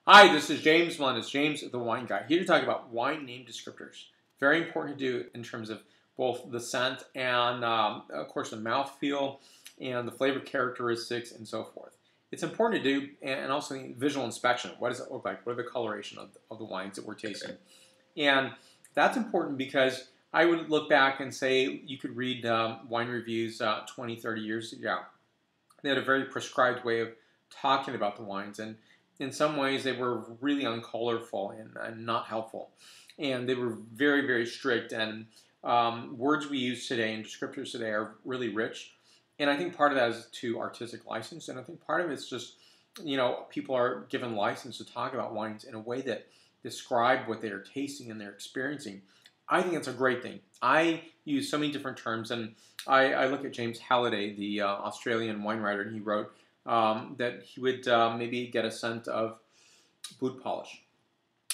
Hi, this is James Melendez, James the Wine Guy, here to talk about wine name descriptors. Very important to do in terms of both the scent and, of course, the mouthfeel and the flavor characteristics and so forth. It's important to do, and also visual inspection. What does it look like? What are the coloration of the wines that we're tasting? And that's important because I would look back and say you could read wine reviews 20, 30 years ago. They had a very prescribed way of talking about the wines, and in some ways they were really uncolorful and not helpful. And they were very, very strict, and words we use today and descriptors today are really rich. And I think part of that is to artistic license, and I think part of it's just, people are given license to talk about wines in a way that describe what they are tasting and they're experiencing. I think it's a great thing. I use so many different terms, and I look at James Halliday, the Australian wine writer, and he wrote that he would maybe get a scent of boot polish.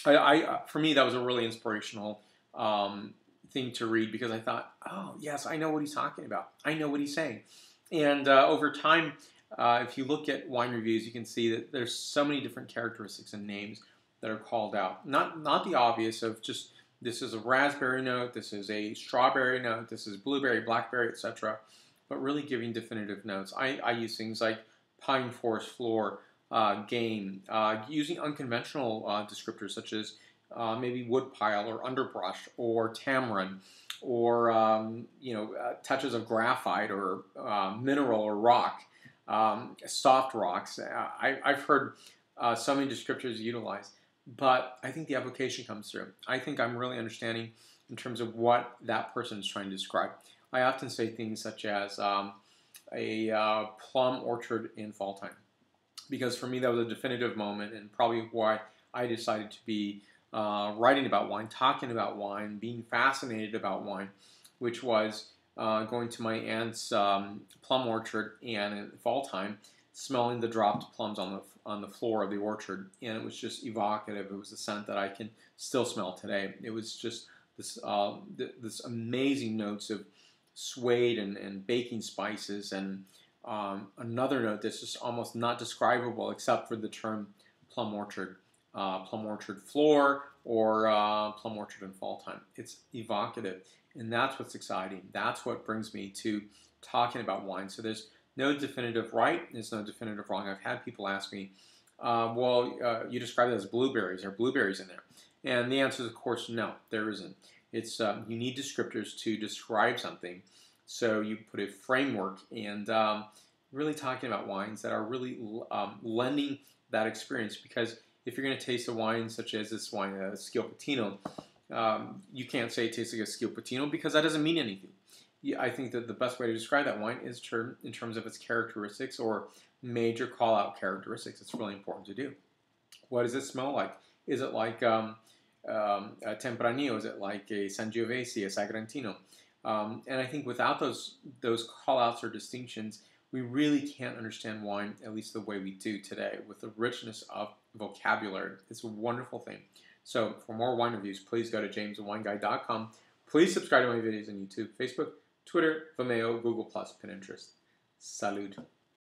For me, that was a really inspirational thing to read because I thought, oh, yes, I know what he's talking about. I know what he's saying. And over time, if you look at wine reviews, you can see that there's so many different characteristics and names that are called out. Not the obvious of just this is a raspberry note, this is a strawberry note, this is blueberry, blackberry, etc. But really giving definitive notes. I use things like pine forest floor, game, using unconventional descriptors such as maybe wood pile or underbrush or tamarind or touches of graphite or mineral or rock, soft rocks. I've heard so many descriptors utilized, but I think the application comes through. I think I'm really understanding in terms of what that person is trying to describe. I often say things such as a plum orchard in fall time, because for me that was a definitive moment and probably why I decided to be writing about wine, talking about wine, being fascinated about wine, which was going to my aunt's plum orchard and in fall time, smelling the dropped plums on the floor of the orchard, and it was just evocative. It was a scent that I can still smell today. It was just this this amazing notes of suede and baking spices, and another note that's just almost not describable except for the term plum orchard floor, or plum orchard in fall time. It's evocative, and that's what's exciting. That's what brings me to talking about wine. So there's no definitive right, there's no definitive wrong. I've had people ask me, you describe it as blueberries. Are blueberries in there? And the answer is, of course, no, there isn't. It's you need descriptors to describe something, so you put a framework and really talking about wines that are really lending that experience. Because if you're going to taste a wine such as this wine, Schio-Pettino, you can't say it tastes like a Schio-Pettino because that doesn't mean anything. I think that the best way to describe that wine is in terms of its characteristics or major call-out characteristics. It's really important to do. What does it smell like? Is it like a Tempranillo? Is it like a Sangiovese, a Sagrantino? And I think without those call-outs or distinctions, we really can't understand wine, at least the way we do today, with the richness of vocabulary. It's a wonderful thing. So for more wine reviews, please go to jamesthewineguy.com. Please subscribe to my videos on YouTube, Facebook, Twitter, Vimeo, Google+, Pinterest. Salud.